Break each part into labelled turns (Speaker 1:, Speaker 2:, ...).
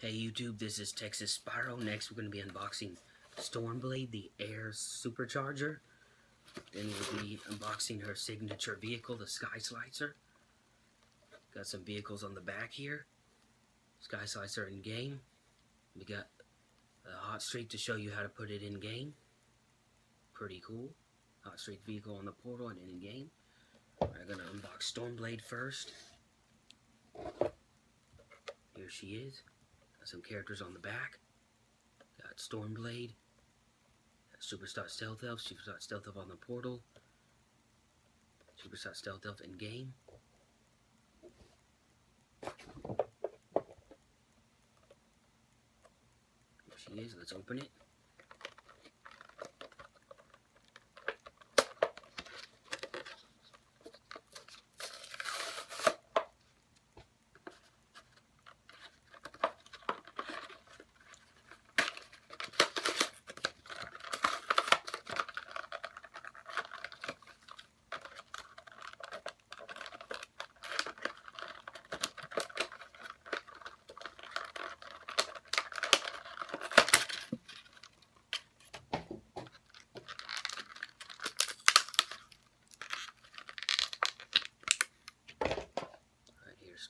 Speaker 1: Hey YouTube, this is Texas Spyro. Next we're going to be unboxing Stormblade, the Air SuperCharger. Then we'll be unboxing her signature vehicle, the Sky Slicer. Got some vehicles on the back here. Sky Slicer in game. We got a hot streak to show you how to put it in game. Pretty cool. Hot streak vehicle on the portal and in game. We're going to unbox Stormblade first. Here she is. Got some characters on the back. Got Stormblade. Superstar Stealth Elf. Superstar Stealth Elf on the portal. Superstar Stealth Elf in game. Here she is. Let's open it.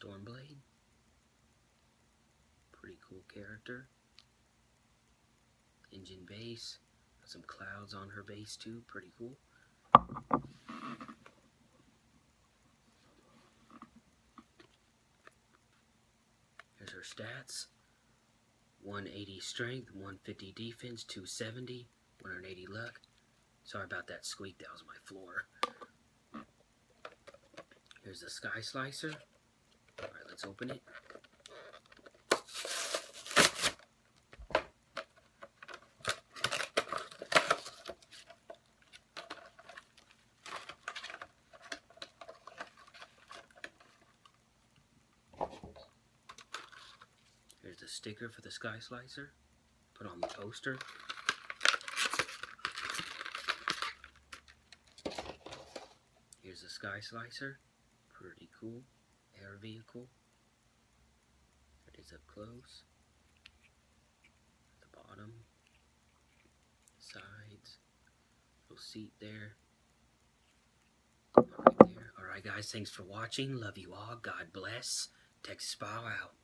Speaker 1: Stormblade. Pretty cool character. Engine base. Got some clouds on her base too. Pretty cool. Here's her stats. 180 strength, 150 defense, 270, 180 luck. Sorry about that squeak, that was my floor. Here's the Sky Slicer. Alright, let's open it. Here's the sticker for the Sky Slicer. Put on the poster. Here's the Sky Slicer. Pretty cool. Air vehicle. It is up close. The bottom. Sides. Little seat there. Right there. Alright guys, thanks for watching. Love you all. God bless. Texas Spyro out.